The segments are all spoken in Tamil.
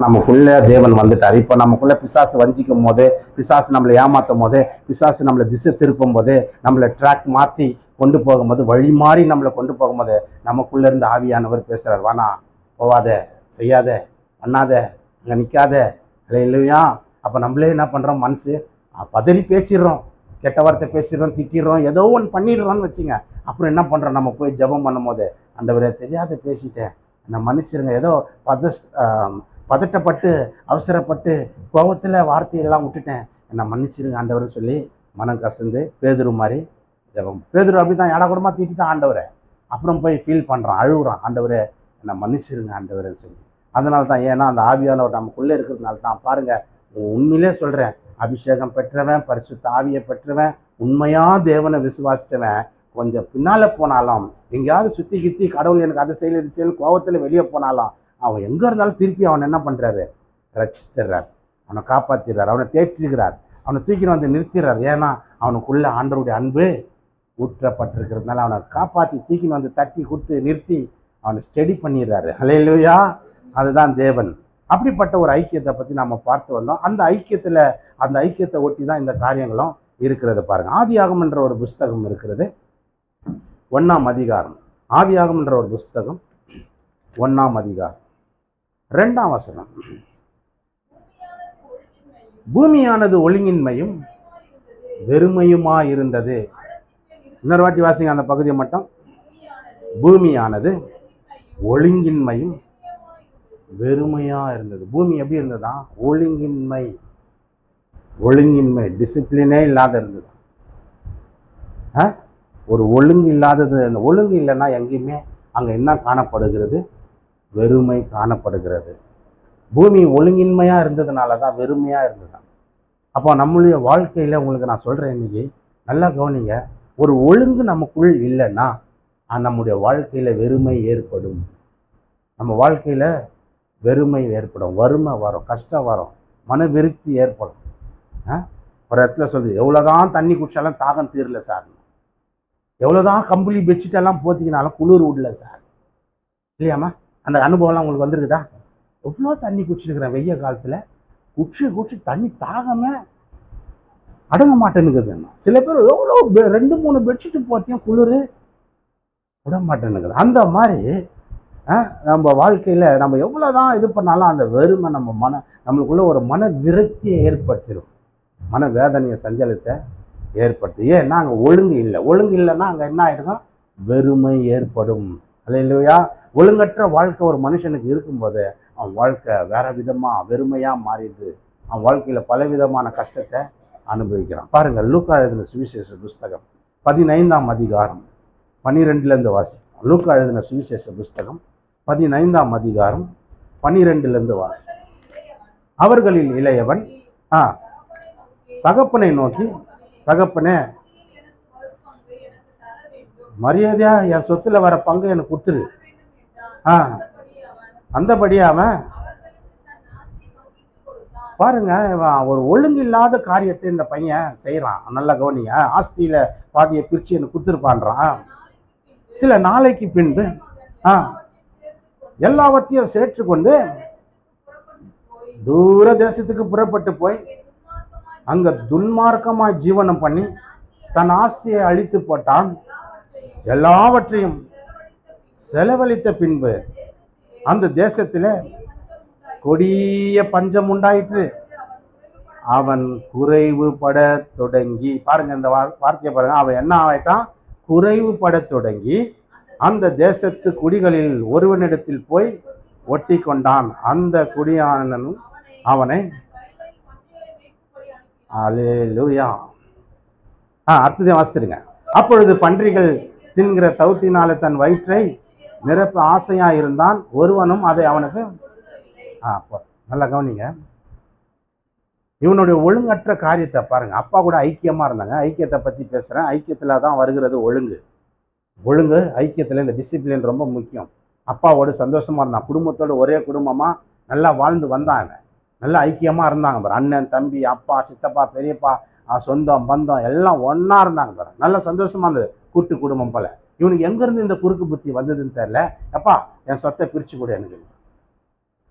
நமக்குள்ள தேவன் வந்துட்டார். இப்போ நமக்குள்ள பிசாசு வஞ்சிக்கும் போது, பிசாசு நம்மளை ஏமாற்றும் போது, பிசாசு நம்மளை திசை திருப்பும் போது, நம்மளை ட்ராக் மாற்றி கொண்டு போகும்போது, வழி மாறி நம்மளை கொண்டு போகும்போது நமக்குள்ள இருந்து ஆவியானவர் பேசுறார். வானா, போவாத, செய்யாத, பண்ணாத, அங்கே நிற்காத, இல்லையா? அப்போ நம்மளே என்ன பண்ணுறோம்? மனசு பதறி பேசிடுறோம், கெட்ட வார்த்தை பேசிடுறோம், திட்டிடுறோம், ஏதோ ஒன்று பண்ணிடுறோம்னு வச்சுங்க. அப்புறம் என்ன பண்ணுறோம்? நம்ம போய் ஜெபம் பண்ணும் போது, ஆண்டவரே தெரியாத பேசிட்டேன், நான் மன்னிச்சிருங்க, ஏதோ பதட்டப்பட்டு அவசரப்பட்டு கோபத்தில் வார்த்தையெல்லாம் விட்டுட்டேன், என்னை மன்னிச்சிருங்க ஆண்டவர்னு சொல்லி மனம் கசந்து பேதுரு மாதிரி ஜெபம். பேதுரு அப்படி தான் ஏடா கூடமா திட்டான் ஆண்டவரை. அப்புறம் போய் ஃபீல் பண்ணுறான், அழுகுறான், ஆண்டவரே என்னை மன்னிச்சிருங்க ஆண்டவர்னு சொல்லி. அதனால தான், ஏன்னா அந்த ஆவியானவர் நமக்குள்ளே இருக்கிறதுனால தான். பாருங்கள், உண்மையிலே சொல்கிறேன், அபிஷேகம் பெற்றவன், பரிசுத்த ஆவியை பெற்றவன், உண்மையாக தேவனை விசுவாசித்தவன் கொஞ்சம் பின்னால் போனாலும், எங்கேயாவது சுற்றி கித்தி கடவுள் எனக்கு அதை செய்யல இது செய்யல கோபத்தில் வெளியே போனாலும், அவன் எங்கே இருந்தாலும் திருப்பி அவன் என்ன பண்ணுறாரு? ரட்சித்துறார், அவனை காப்பாற்றிடுறார், அவனை தேற்றிக்கிறார், அவனை தூக்கின்னு வந்து நிறுத்திடுறார். ஏன்னா அவனுக்குள்ள ஆண்டவருடைய அன்பு ஊற்றப்பட்டிருக்கிறதுனால அவனை காப்பாற்றி தூக்கின்னு வந்து தட்டி கொடுத்து நிறுத்தி அவனை ஸ்டடி பண்ணிடுறாரு. ஹல்லேலூயா! அதுதான் தேவன். அப்படிப்பட்ட ஒரு ஐக்கியத்தை பற்றி நம்ம பார்த்து வந்தோம். அந்த ஐக்கியத்தை ஒட்டி தான் இந்த காரியங்களும் இருக்கிறது. பாருங்கள், ஆதியாகமம் என்ற ஒரு புஸ்தகம் இருக்கிறது, 1ஆம் அதிகாரம். ஆதியாகமம் என்ற ஒரு புஸ்தகம் 1ஆம் அதிகாரம் 2ஆம் வசனம். பூமியானது ஒழுங்கின்மையும் வெறுமையுமா இருந்தது. இன்னொரு வாட்டி வாசிங்க அந்த பகுதியை மட்டும். பூமியானது ஒழுங்கின்மையும் வெறுமையா இருந்தது. பூமி எப்படி இருந்ததா? ஒழுங்கின்மை, டிசிப்ளினே இல்லாத இருந்தது. ஒரு ஒழுங்கு இல்லாதது. அந்த ஒழுங்கு இல்லைன்னா எங்கேயுமே அங்கே என்ன காணப்படுகிறது? வெறுமை காணப்படுகிறது. பூமி ஒழுங்கின்மையாக இருந்ததுனால தான் வெறுமையாக இருந்தது. அப்போ நம்மளுடைய வாழ்க்கையில் உங்களுக்கு நான் சொல்கிறேன், இன்னைக்கு நல்லா கவனிங்க, ஒரு ஒழுங்கு நமக்குள் இல்லைன்னா நம்முடைய வாழ்க்கையில் வெறுமை ஏற்படும். நம்ம வாழ்க்கையில் வெறுமை ஏற்படும், வறுமை வரும், கஷ்டம் வரும், மன விருத்தி ஏற்படும். ஒரு இடத்துல சொல்லுது, எவ்வளோதான் தண்ணி குடிச்சாலும் தாகம் தீரல சார், எவ்வளோதான் கம்பளி பெட்ஷீட்டெல்லாம் போத்திக்கினாலும் குளிர் விடல சார், இல்லையாம்மா? அந்த அனுபவம்லாம் உங்களுக்கு வந்துருக்குதா? எவ்வளோ தண்ணி குடிச்சிருக்கிறேன் வெய்ய காலத்தில், குடிச்சு தண்ணி தாகமே அடங்க மாட்டேன்னுக்குதுன்னா. சில பேர் எவ்வளோ 2-3 பெட்ஷீட்டு போத்தியும் குளிர் விட மாட்டேன்னுக்குது. அந்த மாதிரி நம்ம வாழ்க்கையில் நம்ம எவ்வளோதான் இது பண்ணாலும் அந்த வெறுமை நம்மளுக்குள்ள ஒரு மன விரக்தியை ஏற்படுத்திடும், மன வேதனையை சஞ்சலத்தை ஏற்படுத்து. ஏன்னா அங்கே ஒழுங்கு இல்லைன்னா அங்கே என்ன ஆகிடும்? வெறுமை ஏற்படும். அல்லேலூயா! ஒழுங்கற்ற வாழ்க்கை ஒரு மனுஷனுக்கு இருக்கும்போது அவன் வாழ்க்கை வேற விதமாக வெறுமையாக மாறிடுது. அவன் வாழ்க்கையில் பலவிதமான கஷ்டத்தை அனுபவிக்கிறான். பாருங்கள், லூக்கா எழுதின சுவிசேஷ புஸ்தகம் 15ஆம் அதிகாரம் 12லேருந்து வாசி. லூக்கா எழுதின சுவிசேஷ புஸ்தகம் 15ஆம் அதிகாரம் 12லேருந்து வாசி. அவர்களில் இளையவன் தகப்பனை நோக்கி, தகப்பனே, மரியாதையா என் சொத்துல வர பங்கு எனக்கு கொடுத்துரு. அந்தபடியே அவன் பாருங்க, ஒரு ஒழுங்கு இல்லாத காரியத்தை இந்த பையன் செய்யறான். நல்லா கவனிங்க, ஆஸ்தியில பாதியை பிரிச்சு எனக்கு கொடுத்துருப்பான்றான். சில நாளைக்கு பின்பு எல்லாவற்றையும் சேற்றுக்கொண்டு தூர தேசத்துக்கு புறப்பட்டு போய் அங்க துன்மார்க்கமாய் ஜீவனம் பண்ணி தன் ஆஸ்தியை அழித்து போட்டான். எல்லாவற்றையும் செலவழித்த பின்பு அந்த தேசத்தில கொடிய பஞ்சம் உண்டாயிற்று. அவன் குறைவுபட தொடங்கி, பாருங்க இந்த வார்த்தையை பாருங்க, அவன் என்ன ஆயிட்டான்? குறைவுபட தொடங்கி அந்த தேசத்து குடிகளில் ஒருவனிடத்தில் போய் ஒட்டி கொண்டான். அந்த குடியானனும் அவனை அல்லேலூயா அடுத்ததே வாசித்துருங்க. அப்பொழுது பன்றிகள் தின்கிற தவிட்டினால தன் வயிற்றை நிரப்ப ஆசையா இருந்தான். ஒருவனும் அதை அவனுக்கு நல்லா கவனிங்க, இவனுடைய ஒழுங்கற்ற காரியத்தை பாருங்க. அப்பா கூட ஐக்கியமா இருந்தாங்க. ஐக்கியத்தை பத்தி பேசுறேன். ஐக்கியத்துல தான் வருகிறது ஒழுங்கு ஐக்கியத்துல இந்த டிசிப்ளின் ரொம்ப முக்கியம். அப்பாவோடு சந்தோஷமா இருந்தான், குடும்பத்தோடு ஒரே குடும்பமா நல்லா வாழ்ந்து வந்தாங்க, நல்லா ஐக்கியமா இருந்தாங்க பாரு. அண்ணன், தம்பி, அப்பா, சித்தப்பா, பெரியப்பா, சொந்தம் பந்தம் எல்லாம் ஒன்னா இருந்தாங்க பாரு. நல்லா சந்தோஷமா இருந்தது, கூட்டு குடும்பம் போல. இவனுக்கு எங்க இருந்து இந்த குறுக்கு புத்தி வந்ததுன்னு தெரியல. அப்பா என் சொத்தை பிரிச்சு கொடு எனக்கு.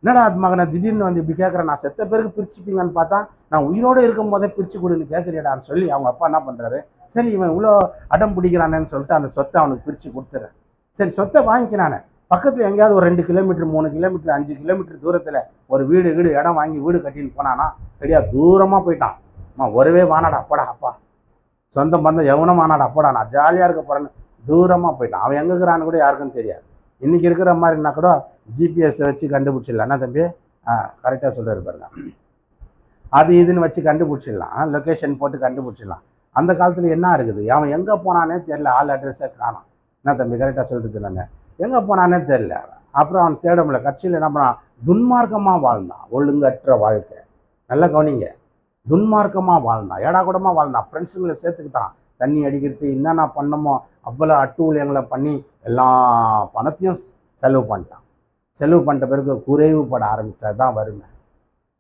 என்னடா மகனை திடீர்னு வந்து இப்படி கேட்குறேன், நான் செத்த பேருக்கு பிரிச்சுப்பீங்கன்னு பார்த்தா நான் உயிரோடு இருக்கும் போதே பிரித்து கொடுன்னு கேட்குறியடான்னு சொல்லி அவங்க அப்பா என்ன பண்ணுறாரு, சரி இவன் இவ்வளோ அடம் பிடிக்கிறானேன்னு சொல்லிட்டு அந்த சொத்தை அவனுக்கு பிரித்து கொடுத்துறேன். சரி சொத்தை வாங்கிக்கிறானே, பக்கத்தில் எங்கேயாவது ஒரு 2 கிலோமீட்டர் 3 கிலோமீட்டர் 5 கிலோமீட்டர் தூரத்தில் ஒரு வீடு இடம் வாங்கி வீடு கட்டின்னு போனானா கிடையாது, தூரமாக போயிட்டான். ஒருவே வானாடா அப்படா அப்பா, சொந்தம் பந்தம் எவனும் வானாடா அப்படா, நான் ஜாலியாக இருக்க போகிறேன்னு தூரமாக போயிட்டான். அவன் எங்கே இருக்கிறான்னு கூட யாருக்கும் தெரியாது. இன்றைக்கி இருக்கிற மாதிரினா கூட ஜிபிஎஸ் வச்சு கண்டுபிடிச்சிடலாம். என்ன தம்பி, கரெக்டாக சொல்லிட்டு பாருங்க, அது இதுன்னு வச்சு கண்டுபிடிச்சிடலாம், லொக்கேஷன் போட்டு கண்டுபிடிச்சிடலாம். அந்த காலத்தில் என்ன இருக்குது, அவன் எங்கே போனானே தெரில, ஆள் அட்ரஸை காணோம். என்ன தம்பி கரெக்டாக சொல்லிட்டு தானே, எங்கே போனானே தெரில. அப்புறம் அவன் தேட முடியல. கட்சியில் என்ன பண்ணான், துன்மார்க்கமாக வாழ்ந்தான், ஒழுங்கற்ற வாழ்க்கை. நல்லா கவனிங்க, துன்மார்க்கமாக வாழ்ந்தான், ஏடாக்கூடமாக வாழ்ந்தான், ஃப்ரெண்ட்ஸுங்களை சேர்த்துக்கிட்டான், தண்ணி அடிக்கிறது என்னென்ன பண்ணமோ அவ்வளோ அட்டூழியங்களை பண்ணி எல்லா பணத்தையும் செலவு பண்ணிட்டான். செலவு பண்ணிட்ட பிறகு குறைவுபட ஆரம்பித்தா தான் வறுமை,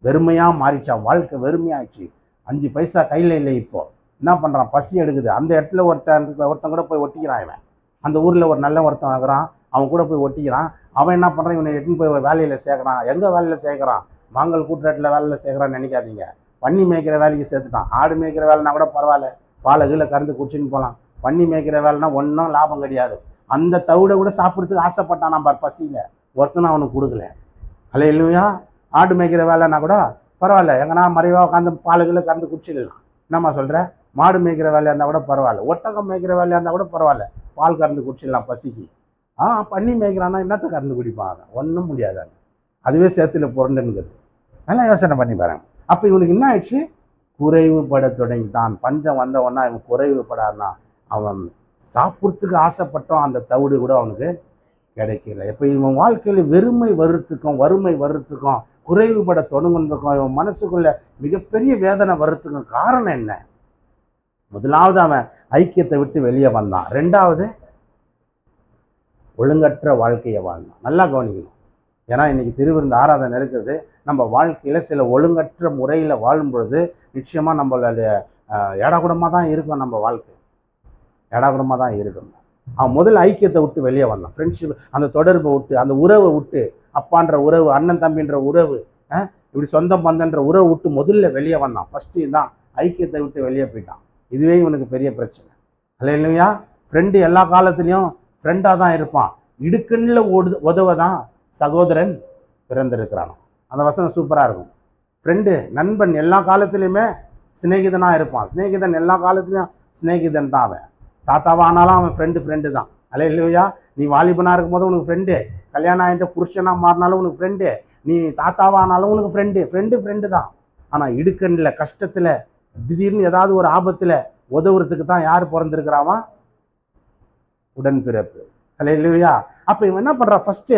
வெறுமையாக மாறிச்சான். வாழ்க்கை வெறுமையாகிடுச்சு. 5 பைசா கையில் இல்லை. இப்போது என்ன பண்ணுறான், பசி எடுக்குது. அந்த இடத்துல ஒருத்தன் கூட போய் ஒட்டிக்கிறான். இவன் அந்த ஊரில் ஒரு நல்ல ஒருத்தன் ஆகிறான், அவன் கூட போய் ஒட்டிக்கிறான். அவன் என்ன பண்ணுறான், இவனை எட்டுன்னு போய் வேலையில் சேர்க்குறான். எங்கே வேலையில் சேர்க்குறான், மாங்கல் கூட்டுறாட்டில் வேலையில் சேர்க்குறான்னு நினைக்காதீங்க. பண்ணி மேய்க்கிற வேலைக்கு சேர்த்துட்டான். ஆடு மேய்க்கிற வேலைனா கூட பரவாயில்ல, பாலை கீழே கறந்து குடிச்சின்னு போகலாம். பண்ணி மேய்க்கிற வேலைனா ஒன்றும் லாபம் கிடையாது. அந்த தவிட கூட சாப்பிட்றதுக்கு ஆசைப்பட்டான். நம்ம பசியில் ஒருத்தனும் அவனுக்கு கொடுக்கல. அல்லேலூயா. ஆடு மேய்க்கிற வேலைன்னா கூட பரவாயில்ல, எங்கன்னா மறைவாக உட்காந்து பாலை கீழே கறந்து குடிச்சிடலாம். என்னம்மா சொல்கிறேன், மாடு மேய்க்கிற வேலையாக இருந்தால் கூட பரவாயில்ல, ஒட்டகம் மேய்க்கிற வேலையாக இருந்தால் கூட பரவாயில்ல, பால் கறந்து குடிச்சிடலாம் பசிக்கு. பண்ணி மேய்க்கிறான்னா என்னத்தை கறந்து குடிப்பாங்க, ஒன்றும் முடியாதாங்க. அதுவே சேத்துல புரண்டுங்கிறது. நல்லா யோசனை பண்ணி பாருங்க. அப்போ இவனுக்கு என்ன ஆயிடுச்சு, குறைவுபட தொடங்கிட்டான். பஞ்சம் வந்தவொன்னா இவன் குறைவுபடாதான், அவன் சாப்பிட்றதுக்கு ஆசைப்பட்டோம், அந்த தவிடு கூட அவனுக்கு கிடைக்கல. இப்போ இவன் வாழ்க்கையில் வெறுமை வர்றதுக்கும் வறுமை வர்றதுக்கும் குறைவுபட தொடங்குறதுக்கும் இவன் மனசுக்குள்ள மிகப்பெரிய வேதனை வர்றதுக்கும் காரணம் என்ன? முதலாவது அவன் ஐக்கியத்தை விட்டு வெளியே வந்தான். 2வது ஒழுங்கற்ற வாழ்க்கையை வாழ்ந்தான். நல்லா கவனிக்கணும். ஏன்னா இன்னைக்கு திருவிருந்து ஆராதனை இருக்குது. நம்ம வாழ்க்கையில் சில ஒழுங்கற்ற முறையில் வாழும் பொழுது நிச்சயமாக நம்மளுடைய ஏடாகுடமாக தான் இருக்கும். நம்ம வாழ்க்கை ஏடாகுடமாக தான் இருக்கும். அவன் முதல் ஐக்கியத்தை விட்டு வெளியே வந்தான். ஃப்ரெண்ட்ஷிப், அந்த தொடர்பை விட்டு, அந்த உறவை விட்டு, அப்பான்ற உறவு, அண்ணன் தம்பின்ற உறவு, இப்படி சொந்தம் பந்தன்ற உறவை விட்டு முதல்ல வெளியே வந்தான். ஃபஸ்ட்டு தான் ஐக்கியத்தை விட்டு வெளியே போயிட்டான். இதுவே இவனுக்கு பெரிய பிரச்சனை. அல்லேலூயா. ஃப்ரெண்டு எல்லா காலத்துலேயும் ஃப்ரெண்டாக தான் இருப்பான். இடுக்கண்ணில் உதவ தான் சகோதரன் பிறந்திருக்கிறான். அந்த வசனம் சூப்பராக இருக்கும். ஃப்ரெண்டு, நண்பன் எல்லா காலத்துலேயுமே சிநேகிதனாக இருப்பான். சிநேகிதன் எல்லா காலத்துலேயும் சிநேகிதன் தான். அவன் தாத்தாவானாலும் அவன் ஃப்ரெண்டு தான். அல்லேலூயா. நீ வாலிபனாக இருக்கும் போது உனக்கு ஃப்ரெண்டு, கல்யாணம் ஆகிட்டு புருஷனாக மாறினாலும் உனக்கு ஃப்ரெண்டு, நீ தாத்தாவானாலும் உனக்கு ஃப்ரெண்டு தான். ஆனால் இடுக்கண்ணில், கஷ்டத்தில், திடீர்னு ஏதாவது ஒரு ஆபத்தில் உதவுறதுக்கு தான் யார் பிறந்திருக்கிறாவா? உடன்பிறப்பு. அல்லேலூயா. அப்போ இவன் என்ன பண்ணுறான், ஃபஸ்ட்டு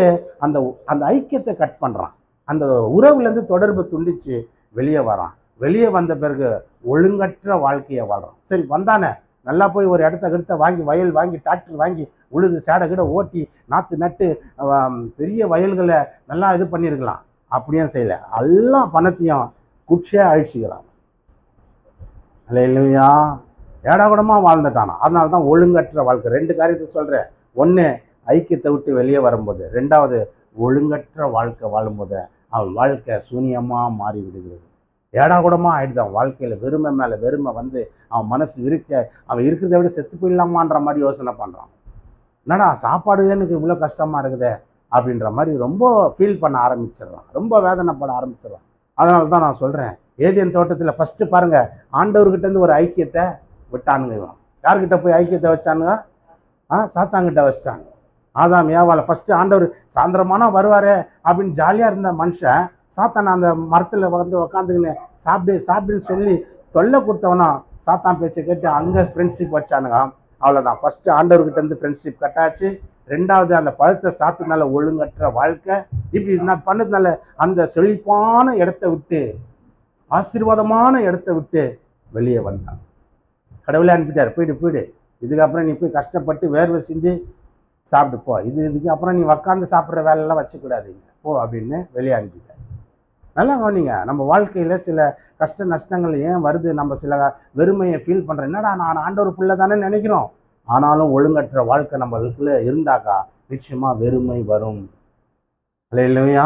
அந்த ஐக்கியத்தை கட் பண்ணுறான். அந்த உறவுலேருந்து தொடர்பு துண்டித்து வெளியே வரான். வெளியே வந்த பிறகு ஒழுங்கற்ற வாழ்க்கையை வாழ்கிறான். சரி வந்தானே, நல்லா போய் ஒரு இடத்த வாங்கி, வயல் வாங்கி, டிராக்டர் வாங்கி, உழுது சேடை கிட ஓட்டி, நாற்று நட்டு, பெரிய வயல்களை நல்லா இது பண்ணியிருக்கலாம். அப்படியும் செய்யலை. எல்லா பணத்தையும் குச்சியாக அழிச்சிக்கிறான். அல்லேலூயா. ஏடாகுடமாக வாழ்ந்துட்டானா. அதனால தான் ஒழுங்கற்ற வாழ்க்கை. 2 காரியத்தை சொல்கிறேன். 1 ஐக்கியத்தை விட்டு வெளியே வரும்போது, 2வது ஒழுங்கற்ற வாழ்க்கை வாழும்போது அவன் வாழ்க்கை சூனியமாக மாறி விடுகிறது. ஏடாகுடமாக ஆகிடுது. அவன் வாழ்க்கையில் வெறுமை மேலே வெறுமை வந்து அவன் மனசு அவன் இருக்கிறத விட செத்து போயிடலாமான்ற மாதிரி யோசனை பண்ணுறான். என்னடா சாப்பாடு எனக்கு இவ்வளோ கஷ்டமாக இருக்குதே அப்படின்ற மாதிரி ரொம்ப ஃபீல் பண்ண ஆரம்பிச்சிடுறான். ரொம்ப வேதனைப்பட ஆரம்பிச்சிடுறான். அதனால தான் நான் சொல்கிறேன், ஏதேன் தோட்டத்தில் ஃபஸ்ட்டு பாருங்கள், ஆண்டவர்கிட்டேருந்து ஒரு ஐக்கியத்தை விட்டானுங்க. இவன் யார்கிட்ட போய் ஐக்கியத்தை வச்சானுங்க? சாத்தாங்கிட்ட வச்சிட்டாங்க. ஆதாம் ஏவாளை ஃபஸ்ட்டு ஆண்டவர் சாயந்தரமானா வருவார் அப்படின்னு ஜாலியாக இருந்த மனுஷன், சாத்தான் அந்த மரத்தில் வந்து உக்காந்துக்கின்னு சாப்பிடுன்னு சொல்லி தொல்லை கொடுத்தவனா சாத்தான் பேச்சை கேட்டு அங்கே ஃப்ரெண்ட்ஷிப் வச்சானுங்க. அவ்வளோதான். ஃபஸ்ட்டு ஆண்டவர்கிட்டேருந்து ஃப்ரெண்ட்ஷிப் கட்டாச்சு. 2வது அந்த பழத்தை சாப்பிட்டதுனால ஒழுங்கற்ற வாழ்க்கை. இப்படி நான் பண்ணதுனால அந்த செழிப்பான இடத்த விட்டு, ஆசீர்வாதமான இடத்த விட்டு வெளியே வந்தான். கடவுளே அனுப்பிட்டார், போயிடு, இதுக்கப்புறம் நீ போய் கஷ்டப்பட்டு வேர்வை சிந்தி சாப்பிட்டு போ, இதுக்கப்புறம் நீ உக்காந்து சாப்பிட்ற வேலையெல்லாம் வச்சுக்கூடாதீங்க போ அப்படின்னு வெளியே அனுப்பிட்டார். நல்லா கவனிங்க. நம்ம வாழ்க்கையில் சில கஷ்ட நஷ்டங்கள் ஏன் வருது, நம்ம சில வெறுமையை ஃபீல் பண்ணுறோம். என்னடா நான் ஆண்டவர் பிள்ளை தானே நினைக்கிறோம். ஆனாலும் ஒழுங்கற்ற வாழ்க்கை நம்மளுக்குள்ள இருந்தாக்கா நிச்சயமாக வெறுமை வரும். அல்லேலூயா.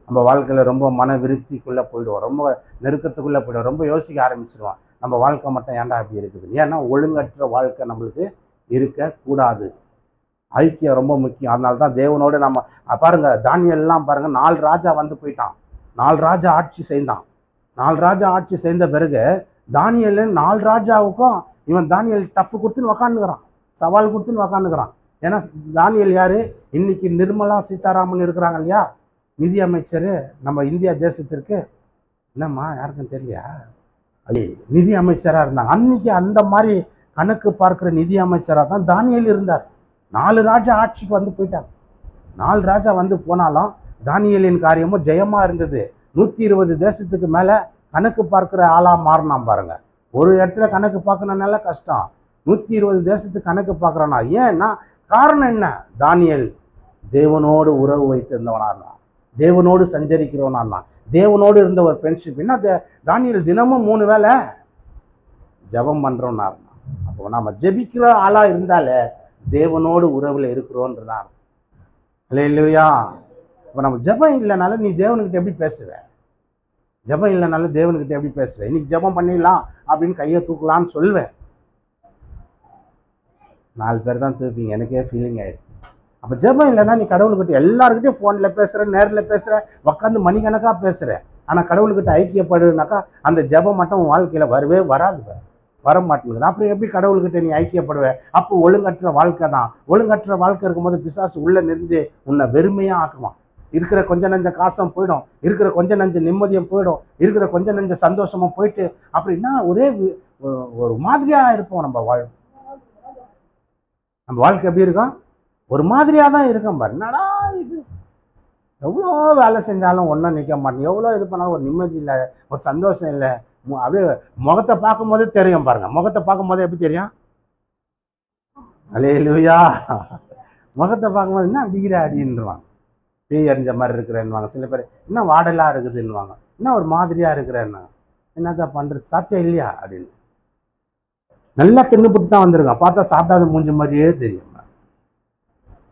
நம்ம வாழ்க்கையில் ரொம்ப மன விருத்திக்குள்ளே போயிடுவோம், ரொம்ப நெருக்கத்துக்குள்ளே போயிடுவோம், ரொம்ப யோசிக்க ஆரம்பிச்சிடுவோம். நம்ம வாழ்க்கை மட்டும் ஏன்டா அப்படி இருக்குது? ஏன்னா ஒழுங்கற்ற வாழ்க்கை நம்மளுக்கு இருக்கக்கூடாது. ஐக்கியம் ரொம்ப முக்கியம். அதனால தான் தேவனோடு நம்ம பாருங்க, தானியெல்லாம் பாருங்க, 4 ராஜா வந்து போயிட்டான், 4 ராஜா ஆட்சி செய்தான். 4 ராஜா ஆட்சி செய்த பிறகு தானியல் 4 ராஜாவுக்கும் இவன் தானியல் டஃப் கொடுத்துன்னு உக்காந்துக்கிறான், சவால் கொடுத்துன்னு உக்காந்துக்கிறான். ஏன்னா தானியல் யாரு? இன்னைக்கு நிர்மலா சீதாராமன் இருக்கிறாங்க இல்லையா, நிதி அமைச்சர் நம்ம இந்தியா தேசத்திற்கு. என்னம்மா யாருக்கும் தெரியலையா? நிதி அமைச்சராக இருந்தாங்க அன்னைக்கு. அந்த மாதிரி கணக்கு பார்க்குற நிதி அமைச்சராக தான் தானியல் இருந்தார். 4 ராஜா ஆட்சிக்கு வந்து போயிட்டாங்க. 4 ராஜா வந்து போனாலும் தானியலின் காரியமும் ஜெயமாக இருந்தது. 120 தேசத்துக்கு மேலே கணக்கு பார்க்குற ஆளாக மாறினான் பாருங்க. ஒரு இடத்துல கணக்கு பார்க்கணுன்னால கஷ்டம், 120 தேசத்துக்கு கணக்கு பார்க்குறானா. ஏன்னா காரணம் என்ன? தானியல் தேவனோடு உறவு வைத்திருந்தவனா இருந்தான், தேவனோடு சஞ்சரிக்கிறவனா இருந்தான், தேவனோடு இருந்த ஒரு ஃப்ரெண்ட்ஷிப். என்ன தானியல் தினமும் 3 வேளை ஜபம் பண்ணுறவனா இருந்தான். அப்போ நம்ம ஜெபிக்கிற ஆளாக இருந்தாலே தேவனோடு உறவில் இருக்கிறோன்றதான். இல்லையா? இப்போ நம்ம ஜபம் இல்லைனாலும் நீ தேவனுக்கிட்ட எப்படி பேசுவ? ஜபம் இல்லைனாலும் தேவனுக்கிட்ட எப்படி பேசுவேன்? இன்னைக்கு ஜபம் பண்ணிடலாம் அப்படின்னு கையை தூக்கலான்னு சொல்லுவேன், 4 பேர் தான் தூப்பீங்க, எனக்கே ஃபீலிங் ஆகிடுச்சு. அப்போ ஜபம் இல்லைன்னா நீ கடவுள்கிட்ட எல்லாருக்கிட்டையும் ஃபோனில் பேசுகிற, நேரில் பேசுகிற, உட்காந்து மணிக்கணக்காக பேசுகிற. ஆனால் கடவுள்கிட்ட ஐக்கியப்படுனாக்கா அந்த ஜபம் மட்டும் உன் வாழ்க்கையில் வரவே வராது, வர மாட்டேங்குது. அப்புறம் எப்படி கடவுள்கிட்ட நீ ஐக்கியப்படுவ? அப்போ ஒழுங்கற்ற வாழ்க்கை தான். ஒழுங்கற்ற வாழ்க்கை இருக்கும்போது பிசாசு உள்ளே நெறிஞ்சு உன்னை வெறுமையாக ஆக்குவான். இருக்கிற கொஞ்ச நஞ்ச காசும் போயிடும், இருக்கிற கொஞ்ச நஞ்ச நிம்மதியும் போயிடும், இருக்கிற கொஞ்ச நஞ்ச சந்தோஷமும் போயிட்டு அப்படின்னா ஒரே ஒரு மாதிரியாக இருப்போம். நம்ம வாழ்க்கை எப்படி இருக்கும்? ஒரு மாதிரியாக தான் இருக்கும் பாரு. என்னடா இது, எவ்வளோ வேலை செஞ்சாலும் ஒன்றும் நிற்க மாட்டேன், எவ்வளோ இது பண்ணாலும் ஒரு நிம்மதி இல்லை, ஒரு சந்தோஷம் இல்லை. அப்படியே முகத்தை பார்க்கும் போதே தெரியும் பாருங்க. முகத்தை பார்க்கும் போதே எப்படி தெரியும்? அல்லேலூயா. முகத்தை பார்க்கும்போது என்ன அப்படிங்கிற அப்படின்வாங்க, பேய் அறிஞ்ச மாதிரி இருக்கிறேன்னுவாங்க. சில பேர் இன்னும் வாடலாக இருக்குதுன்னுவாங்க, இன்னும் ஒரு மாதிரியாக இருக்கிறேன்னா. என்னதான் பண்ணுறது, சாப்பிட்டே இல்லையா அப்படின்னு. நல்லா தின்னுபிட்டு தான் வந்திருக்கான், பார்த்தா சாப்பிடாத மூஞ்சி மாதிரியே தெரியும்.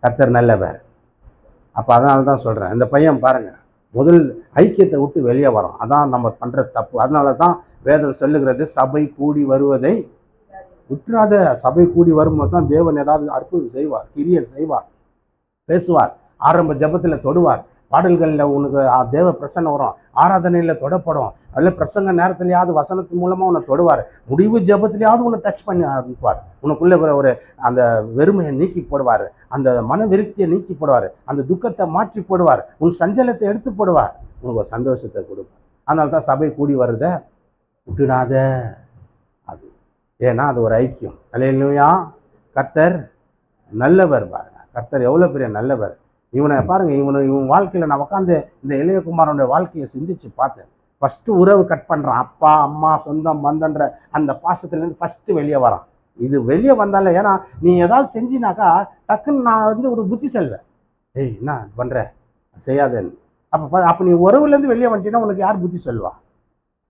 கர்த்தர் நல்லவர். அப்போ அதனால தான் சொல்கிறேன், இந்த பையன் பாருங்கள், முதல் ஐக்கியத்தை விட்டு வெளியே வரோம். அதான் நம்ம பண்ணுற தப்பு. அதனால தான் வேதம் சொல்லுகிறது, சபை கூடி வருவதை விட்டுறாத. சபை கூடி வரும்போது தான் தேவன் ஏதாவது அற்புதம் செய்வார், கிரியை செய்வார், பேசுவார், ஆரம்ப ஜபத்தில் தொடுவார், பாடல்களில் உனக்கு தேவ பிரசன்னம் வரும், ஆராதனையில் தொடப்படும், அதில் பிரசங்க நேரத்துலையாவது வசனத்தின் மூலமாக உன்னை தொடுவார், முடிவு ஜபத்திலையாவது உன்னை டச் பண்ணி அனுப்புவார், உனக்குள்ளே ஒரு அந்த வெறுமையை நீக்கி போடுவார், அந்த மன விருத்தியை நீக்கி போடுவார், அந்த துக்கத்தை மாற்றி போடுவார், உன் சஞ்சலத்தை எடுத்து போடுவார், உனக்கு ஒரு சந்தோஷத்தை கொடுப்பார். அதனால தான் சபை கூடி வருத விட்டுடாத அது. ஏன்னா அது ஒரு ஐக்கியம். அல்லேலூயா. கர்த்தர் நல்லவர் பாருங்க, கர்த்தர் எவ்வளோ பெரிய நல்லவர். இவனை பாருங்க, இவன் வாழ்க்கையில் நான் உட்காந்து இந்த இளையகுமாரனுடைய வாழ்க்கையை சிந்திச்சு பார்த்தேன். ஃபஸ்ட்டு உறவு கட் பண்ணுறான், அப்பா அம்மா சொந்தம் பந்தன்ற அந்த பாசத்துலேருந்து ஃபஸ்ட்டு வெளியே வரான். இது வெளியே வந்தாலே, ஏன்னா நீ ஏதாவது செஞ்சினாக்கா டக்குன்னு நான் ஒரு புத்தி சொல்வேன், ஏய் என்ன பண்ணுற செய்யாதேன்னு. அப்போ நீ உறவுலேருந்து வெளியே வந்துட்டீங்கன்னா உனக்கு யார் புத்தி சொல்வா?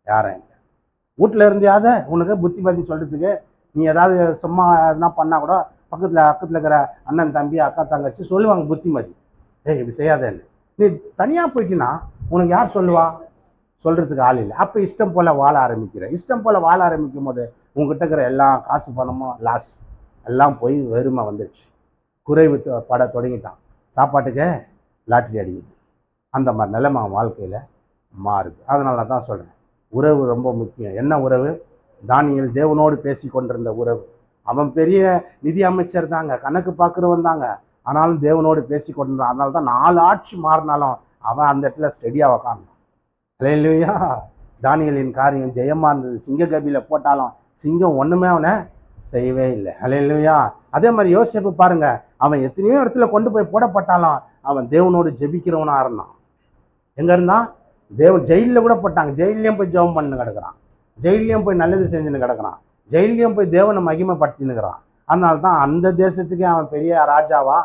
யாரும் இல்லை. வீட்டில் இருந்தியாவது உனக்கு புத்தி பற்றி சொல்கிறதுக்கு நீ ஏதாவது சும்மா எதுனா பண்ணால் கூட பக்கத்தில் இருக்கிற அண்ணன் தம்பி அக்கா தங்கச்சி சொல்லுவாங்க புத்திமதி, ஏய் இப்படி செய்யாதேன்னு. நீ தனியாக போயிட்டீங்கன்னா உனக்கு யார் சொல்லுவா? சொல்கிறதுக்கு ஆள் இல்லை. அப்போ இஷ்டம் போல் வாழ ஆரம்பிக்கிற. இஷ்டம் போல் வாழ ஆரம்பிக்கும் போது உங்ககிட்ட இருக்கிற எல்லா காசு பணமும் லாஸ் எல்லாம் போய் வெறுமை வந்துடுச்சு. குறைவு பட தொடங்கிட்டான், சாப்பாட்டுக்கே லாட்ரி அடிக்குது. அந்த மாதிரி நிலைமை வாழ்க்கையில் மாறுது. அதனால தான் சொல்கிறேன், உறவு ரொம்ப முக்கியம். என்ன உறவு? தானியேல் தேவனோடு பேசி கொண்டிருந்த உறவு. அவன் பெரிய நிதி அமைச்சர் தாங்க, கணக்கு பார்க்குறவன் தாங்க, ஆனாலும் தேவனோடு பேசி கொண்டிருந்தான். அதனால தான் 4 ஆட்சி மாறினாலும் அவன் அந்த இடத்துல ஸ்டெடியாக உக்காந்தான். அல்லேலூயா. தானியேலின் காரியம் ஜெயமாக இருந்தது. சிங்க கபியில் போட்டாலும் சிங்கம் ஒன்றுமே அவனை செய்யவே இல்லை. அல்லேலூயா. அதே மாதிரி யோசேப்பு பாருங்க, அவன் எத்தனையோ இடத்துல கொண்டு போய் போடப்பட்டாலும் அவன் தேவனோடு ஜெபிக்கிறவனா இருந்தான். எங்கே இருந்தான்? தேவன் ஜெயிலில் கூட போட்டாங்க, ஜெயிலையும் போய் ஜெபம் பண்ணு கிடக்கிறான், ஜெயிலையும் போய் நல்லது செஞ்சுன்னு கிடக்கிறான், ஜெயிலையும் போய் தேவனை மகிமைப்படுத்தினுக்கிறான். அதனால தான் அந்த தேசத்துக்கே அவன் பெரிய ராஜாவா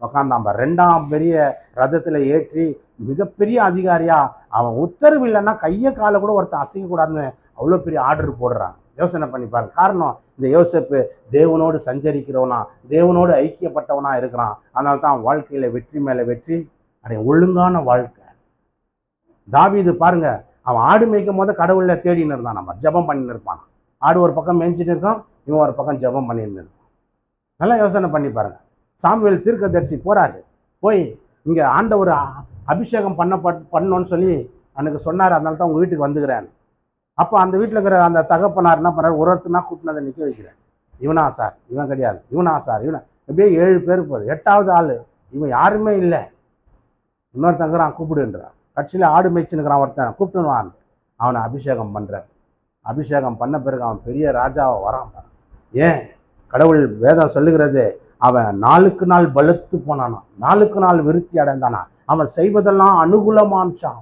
உக்காந்தான். 2ஆம் பெரிய ரதத்தில் ஏற்றி மிகப்பெரிய அதிகாரியா அவன். உத்தரவு இல்லைன்னா கையை காலை கூட ஒருத்தன் அசைக்கக்கூடாதுன்னு அவ்வளோ பெரிய ஆர்டர் போடுறான். யோசனை பண்ணி பாருங்க. காரணம், இந்த யோசேப்பு தேவனோடு சஞ்சரிக்கிறவனா, தேவனோடு ஐக்கியப்பட்டவனா இருக்கிறான். அதனால தான் அவன் வாழ்க்கையில் வெற்றி மேலே வெற்றி அடைய. ஒழுங்கான வாழ்க்கை, தாவீது பாருங்க, அவன் ஆடு மேய்க்கும் போது கடவுளை தேடின்னு இருந்தான், நம்ம ஜெபம் பண்ணின்னு இருப்பான். ஆடு ஒரு பக்கம் மேய்ச்சிட்டு இருக்கான், இவன் ஒரு பக்கம் ஜெபம் பண்ணின்னு இருப்பான். நல்லா யோசனை பண்ணி பாருங்க. சாமுவேல் தீர்க்கதரிசி போறாரு, போய் இங்க ஆண்டவர் அபிஷேகம் பண்ணணும்னு சொல்லி அன்னைக்கு சொன்னார், அதனால தான் உங்க வீட்டுக்கு வந்துக்கிறேன். அப்போ அந்த வீட்டில் இருக்கிற அந்த தகப்பனார் என்ன பண்ணார், ஒருத்தனா கூட்டினதை நிற்க வைக்கிறேன். இவனா சார், இவன் கிடையாது, இவனா சார், இவனா, எப்படியே 7 பேர் போகுது. 8வது ஆள் இவன் யாருமே இல்லை, இன்னொருத்தங்கிறான் கூப்பிடுன்றான். கட்சியில் ஆடு மேய்ச்சினுக்கிறான் ஒருத்தன், கூப்பிட்டுவான். அவனை அபிஷேகம் பண்ணுறார். அபிஷேகம் பண்ண பிறகு அவன் பெரிய ராஜாவை வரான். ஏன் கடவுள் வேதம் சொல்லுகிறது, அவன் நாளுக்கு நாள் பலத்து போனானா, நாளுக்கு நாள் விருத்தி அடைந்தானா, அவன் செய்வதெல்லாம் அனுகூலமாச்சான்.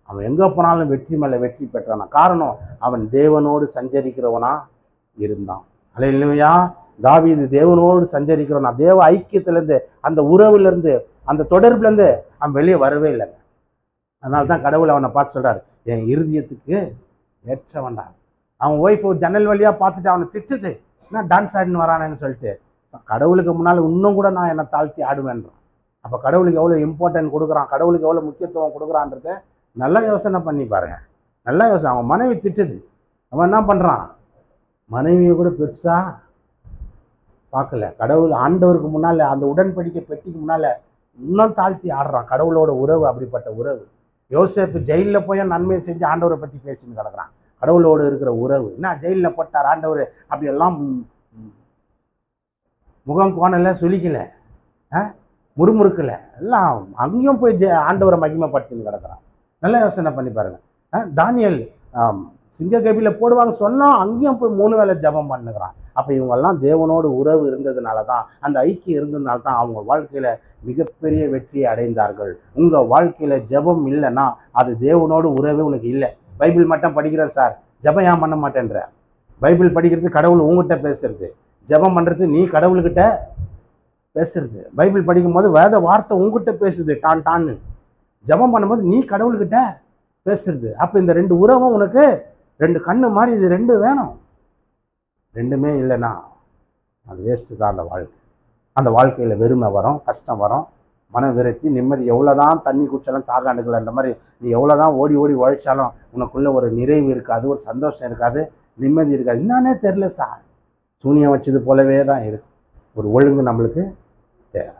அவன் எங்கே போனாலும் வெற்றி மேலே வெற்றி பெற்றானா. காரணம், அவன் தேவனோடு சஞ்சரிக்கிறவனா இருந்தான். அல்லேலூயா. தாவீது தேவனோடு சஞ்சரிக்கிறவனா, தேவ ஐக்கியத்திலேருந்து, அந்த உறவுலேருந்து, அந்த தொடர்புலேருந்து அவன் வெளியே வரவே இல்லைங்க. அதனால தான் கடவுள் அவனை பார்த்து சொல்கிறார், என் இருதயத்துக்கு ஏற்றவன்டான். அவன் ஒய்ஃப் ஜன்னல் வழியாக பார்த்துட்டு அவனை திட்டுது, என்ன டான்ஸ் ஆடின்னு வரானேன்னு சொல்லிட்டு. கடவுளுக்கு முன்னால் இன்னும் கூட நான் என்னை தாழ்த்தி ஆடுவேன்றான். அப்போ கடவுளுக்கு எவ்வளோ இம்பார்ட்டன்ட் கொடுக்குறான், கடவுளுக்கு எவ்வளோ முக்கியத்துவம் கொடுக்குறான்றத நல்லா யோசனை பண்ணி பாருங்க. நல்லா யோசனை. அவன் மனைவி திட்டுது, அவன் என்ன பண்ணுறான், மனைவியை கூட பெருசாக பார்க்கல. கடவுள் ஆண்டவருக்கு முன்னால், அந்த உடன்படிக்கை பெட்டிக்கு முன்னால் இன்னும் தாழ்த்தி ஆடுறான். கடவுளோட உறவு அப்படிப்பட்ட உறவு. யோசேப்பு ஜெயிலில் போய் நன்மையை செஞ்சு ஆண்டவரை பற்றி பேசின்னு கிடக்குறான். கடவுளோடு இருக்கிற உறவு என்ன, ஜெயிலில் போட்டார் ஆண்டவர், அப்படியெல்லாம் முகம் கோணலை, சுளிக்கல, முறுமுறுக்கலை, எல்லாம் அங்கேயும் போய் ஆண்டவரை மகிமைப்படுத்தின்னு கிடக்குறான். நல்லா யோசனை பண்ணி பாருங்க. தானியேல் சிங்க கபில போடுவாங்க சொன்னால் அங்கேயும் போய் 3 வேளை ஜெபம் பண்ணுகிறான். அப்போ இவங்கெல்லாம் தேவனோடு உறவு இருந்ததுனால தான், அந்த ஐக்கியம் இருந்ததுனால தான் அவங்க வாழ்க்கையில் மிகப்பெரிய வெற்றியை அடைந்தார்கள். உங்கள் வாழ்க்கையில் ஜெபம் இல்லைன்னா அது தேவனோடு உறவே உனக்கு இல்லை. பைபிள் மட்டும் படிக்கிறேன் சார், ஜெபம் ஏன் பண்ண மாட்டேன்ற? பைபிள் படிக்கிறது கடவுள் உங்ககிட்ட பேசுறது, ஜெபம் பண்ணுறது நீ கடவுள்கிட்ட பேசுறது. பைபிள் படிக்கும் போது வேத வார்த்தை உங்ககிட்ட பேசுது, டான் டான்னு. ஜெபம் பண்ணும்போது நீ கடவுள்கிட்ட பேசுறது. அப்போ இந்த 2 உறவும் உனக்கு 2 கண்ணு மாதிரி, இது 2 வேணும். 2மே இல்லைன்னா அது வேஸ்ட்டு தான் அந்த வாழ்க்கை. அந்த வாழ்க்கையில் வெறுமை வரும், கஷ்டம் வரும், மன விரக்தி, நிம்மதி. எவ்வளோதான் தண்ணி குடிச்சாலும் தாக அணுகலைன்ற மாதிரி நீ எவ்வளோதான் ஓடி ஓடி உழைச்சாலும் உனக்குள்ளே ஒரு நிறைவு இருக்காது, ஒரு சந்தோஷம் இருக்காது, நிம்மதி இருக்காது. என்னன்னே தெரில சார். சூனியம் வச்சது போலவே தான் இருக்கும். ஒரு ஒழுங்கு நம்மளுக்கு தேவை.